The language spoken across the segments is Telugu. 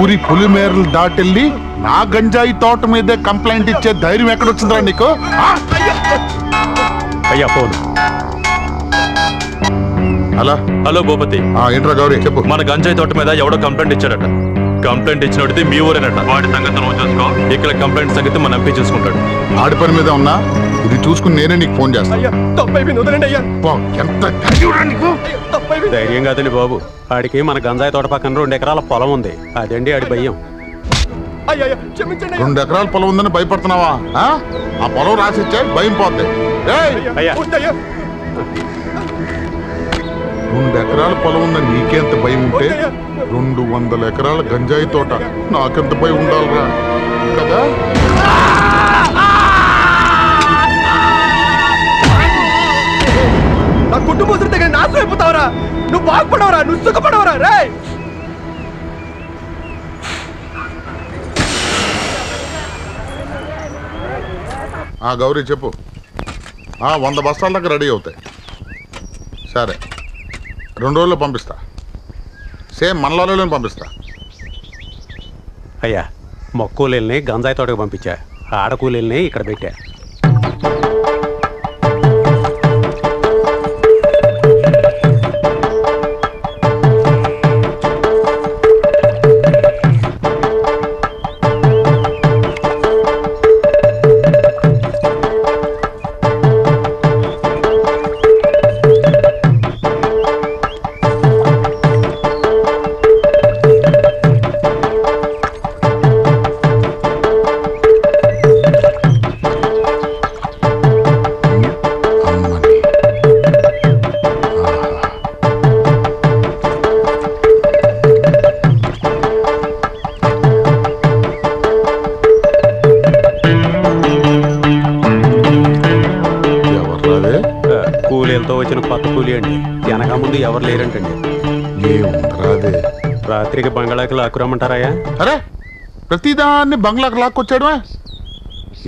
ఊరి పులిమేరలు దాటెళ్ళి నా గంజాయి తోట మీదే కంప్లైంట్ ఇచ్చే ధైర్యం ఎక్కడొచ్చిందిరా నీకు? అయ్యా ఫోన్. Hello hello Bhupathi. ఏంట్రా గౌరీ చెప్పు. మన గంజాయి తోట మీద ఎవడో కంప్లైంట్ ఇచ్చాడట. కంప్లైంట్ ఇచ్చినోడిది మీ ఊరేనట. వాడి సంగతి నువ్వు చూసుకో. ఇక్కడ కంప్లైంట్ సంగతి మన ఎంపీ చూసుకుంటాడు. ఆడి పని మీద ఉన్నా ఇది చూసుకుని నేనే నీకు ఫోన్ చేస్తాను. ధైర్యం కాదండి బాబు. ఆడికి మన గంజాయి తోట పక్కన 2 ఎకరాల పొలం ఉంది. అదండి ఆడి భయం. 2 ఎకరాల పొలం ఉందని భయపడుతున్నావా? ఆ పొలం రాసిచ్చే భయం పోద్ది. 2 ఎకరాల పొలం ఉందని నీకెంత భయం ఉంటే 200 ఎకరాల గంజాయి తోట నాకెంత భయం ఉండాలిరా కదా? నా కుటుంబం దగ్గర నాశనం అయిపోతావరా. నువ్వు బాగుపడవరా, నువ్వు సుఖపడవరా. రే గౌరీ చెప్పు. 100 బస్తాల దగ్గర రెడీ అవుతాయి. సరే 2 రోజుల్లో పంపిస్తా. సేమ్ మనలోనే పంపిస్తా. అయ్యా మొక్కూలీల్ని గంజాయి తోటకు పంపించా. ఆడకూలీల్ని ఇక్కడ పెట్టా. కూలీలతో వచ్చిన కొత్త కూలీ అండి. వెనక ముందు ఎవరు లేరంటండి. రాత్రికి బంగాళాకి లాక్కురమ్మంటారాయా? అరే ప్రతిదాన్ని బంగ్లాకి లాక్కొచ్చాడు.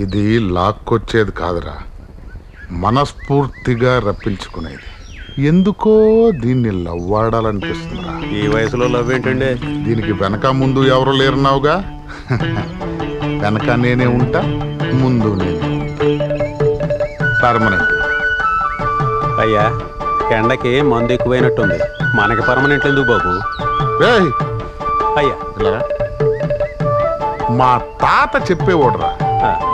ఇది లాక్కొచ్చేది కాదురా, మనస్ఫూర్తిగా రప్పించుకునేది. ఎందుకో దీన్ని లవ్వాడాలనిపిస్తుందిరా. ఈ వయసులో లవ్ ఏంటండి? దీనికి వెనక ముందు ఎవరు లేరున్నావుగా. వెనక నేనే ఉంటా, ముందు నేనే పర్మనెంట్. అయ్యా ఎండకి మందు ఎక్కువైనట్టుంది. మనకి పర్మనెంట్ ఎందుకు బాబు? అయ్యా మా తాత చెప్పేవాడురా,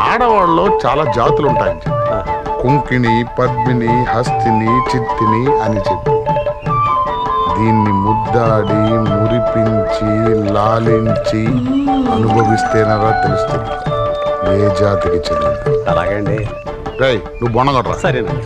ఆడవాళ్ళలో చాలా జాతులు ఉంటాయని చెప్పి. కుంకిణి, పద్మిని, హస్తిని, చిత్తిని అని చెప్పి దీన్ని ముద్దాడి మురిపించి లాలించి అనుభవిస్తేనరా తెలుస్తుంది ఏ జాతికి చెందింది. అలాగండి. నువ్వు బొనగొట్రా. సరేనండి.